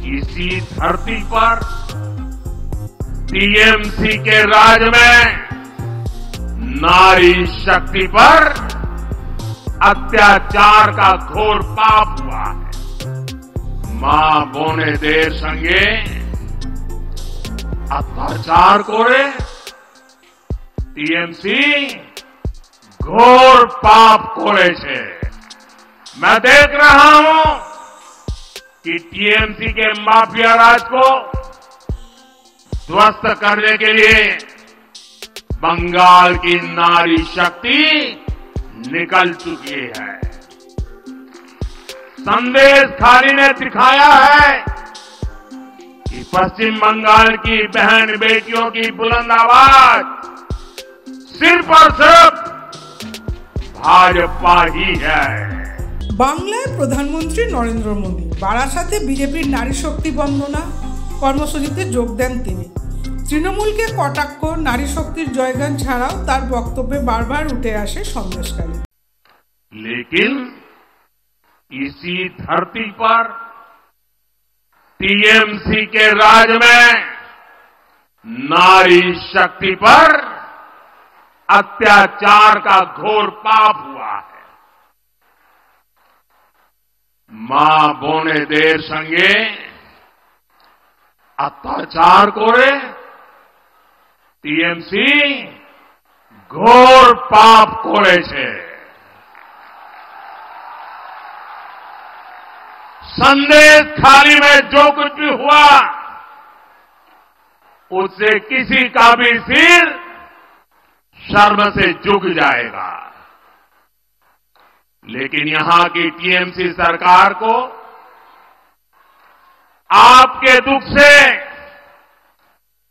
इसी धरती पर टीएमसी के राज में नारी शक्ति पर अत्याचार का घोर पाप हुआ है। मां बोने देर संगे अत्याचार कोरे टीएमसी घोर पाप कोरे छे। मैं देख रहा हूं कि टीएमसी के माफिया राज को ध्वस्त करने के लिए बंगाल की नारी शक्ति निकल चुकी है। संदेश खाली ने दिखाया है कि पश्चिम बंगाल की बहन बेटियों की बुलंद आवाज सिर्फ और सिर्फ भाजपा ही है। বাংলায় প্রধানমন্ত্রী নরেন্দ্র মোদী বারাসাতে বিজেপির নারী শক্তি বন্দনা কর্মসূচিতে যোগ দেন তিনি। তৃণমূলকে কটাক্ষ নারী শক্তির জয়গান ছাড়াও তার বক্তব্যে বারবার উঠে আসে সন্দেশকারী। लेकिन इसी धरती पर टीएमसी के राज में नारी शक्ति पर अत्याचार का घोर पाप हुआ है। मां बोने देर संगे अत्याचार कोरे टीएमसी घोर पाप कोरे छे। संदेश खाली में जो कुछ भी हुआ उससे किसी का भी सिर शर्म से झुक जाएगा। लेकिन यहां की टीएमसी सरकार को आपके दुख से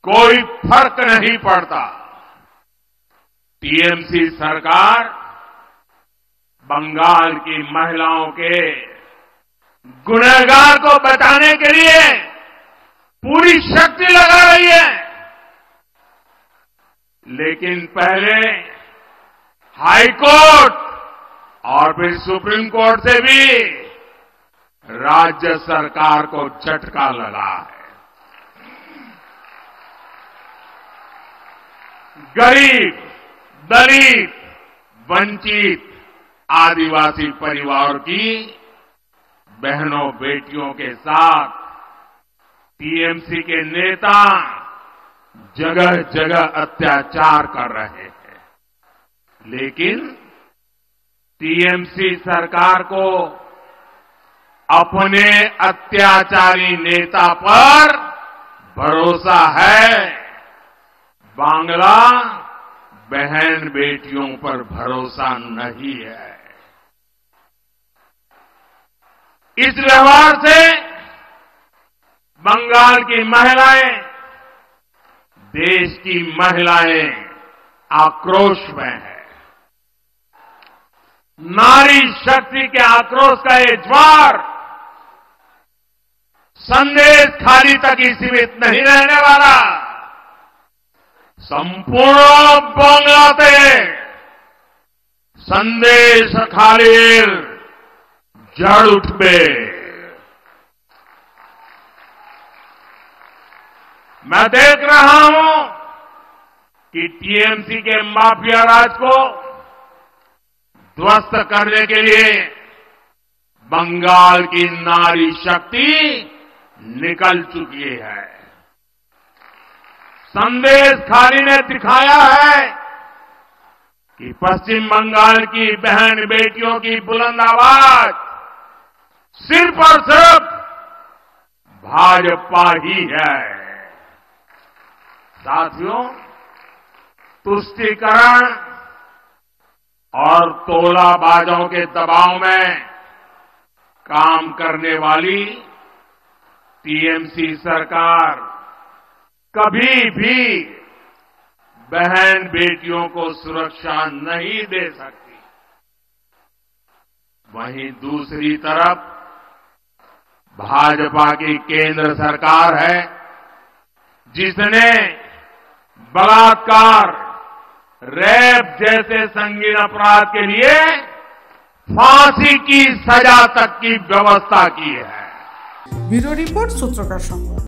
कोई फर्क नहीं पड़ता। टीएमसी सरकार बंगाल की महिलाओं के गुनहगार को बचाने के लिए पूरी शक्ति लगा रही है। लेकिन पहले हाई कोर्ट और फिर सुप्रीम कोर्ट से भी राज्य सरकार को झटका लगा है। गरीब, दलित, वंचित, आदिवासी परिवार की बहनों बेटियों के साथ टीएमसी के नेता जगह जगह अत्याचार कर रहे हैं। लेकिन टीएमसी सरकार को अपने अत्याचारी नेता पर भरोसा है, बांग्ला बहन बेटियों पर भरोसा नहीं है। इस व्यवहार से बंगाल की महिलाएं, देश की महिलाएं आक्रोश में है। नारी शक्ति के आक्रोश का ये ज्वार संदेश खाली तक ही सीमित नहीं रहने वाला। संपूर्ण बांग्लाते संदेश खालीर जड़ उठबे। मैं देख रहा हूं कि टीएमसी के माफिया राज को ध्वस्त करने के लिए बंगाल की नारी शक्ति निकल चुकी है। संदेश खाली ने दिखाया है कि पश्चिम बंगाल की बहन बेटियों की बुलंद आवाज सिर्फ और सिर्फ भाजपा ही है। साथियों, तुष्टीकरण और तोलाबाजों के दबाव में काम करने वाली टीएमसी सरकार कभी भी बहन बेटियों को सुरक्षा नहीं दे सकती। वहीं दूसरी तरफ भाजपा की केंद्र सरकार है जिसने बलात्कार, रेप जैसे संगीन अपराध के लिए फांसी की सजा तक की व्यवस्था की है। ব্যুরো রিপোর্ট সূত্রকার সংবাদ।